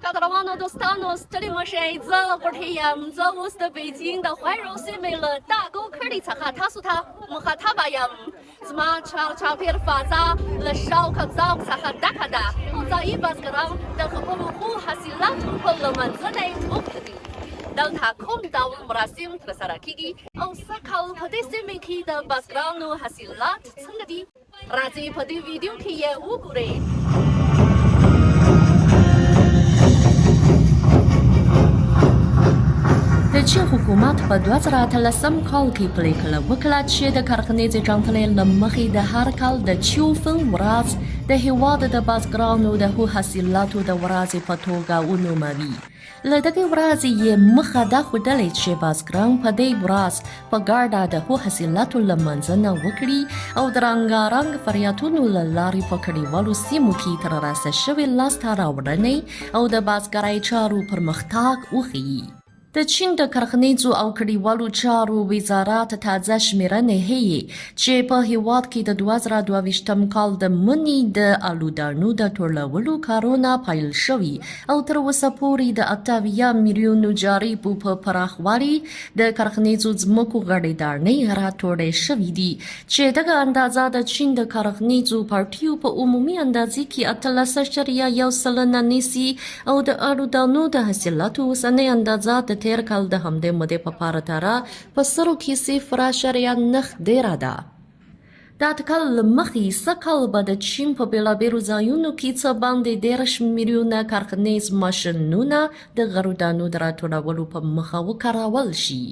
卡塔瓦诺多斯塔诺斯，这里么是子我天阳子，我是在北京的怀柔水美了，大沟坑里才哈他说他，我哈他吧样，怎么炒片的发扎，了烧烤早才哈打卡达，我在一把子个当，但和不路虎还是老土破了门子内不可的。当他空到我们拉心特萨拉基基，哦，萨考他的生命期的巴斯克努还是拉特蹭个的，拉子他的 video 期也无辜的。د چین حکومت په 2013 کال کې پریکړه وکړه چې د کرنیزې جنتلې له مخې د هر کال د چیوفن ورځ د هېواد د بزګرانو د ښو حاصلاتو د ورځې په توګه ونوموي. له دغې ورځې یې مخه دا ښودلې چې بزګران په دې ورځ په ګډه د ښو حاصلاتو لمانځنه وکړي او د رنګارنګ فعالیتونو له لارې په کلیوالو سیمو کې ترلاسه شوې لاسته راوړنې او د بزګرۍ چارو پرمختګ وښیي. د چین د کرنیزو او کلیوالو چارو وزارت تازه شمیرنې ښیي چې په هېواد کې د 2022 کال د مني د الودانو د ټولولو کارونه پیل شوي او تر اوسه پورې د 88 میلیونو جریبو په پراخوالي د کرنیزو ځمکو غړېدانې راټولې شوي دي چې دغه اندازه د چین د کرنیزو پارټیو په عمومي اندازې کې 18.1 نیسي او د الودانو د حاصلاتو اوسنۍ اندازه د تیر کال د همدې مودې په پرتله په سرو کې 0.9 ډیره ده. د اټکل له مخې سږکال به د چین په بېلابېلو ځایونو کې څه باندې 13 میلیونه کرنیز ماشینونه د غرودانو د راټولولو په موخه وکارول شي.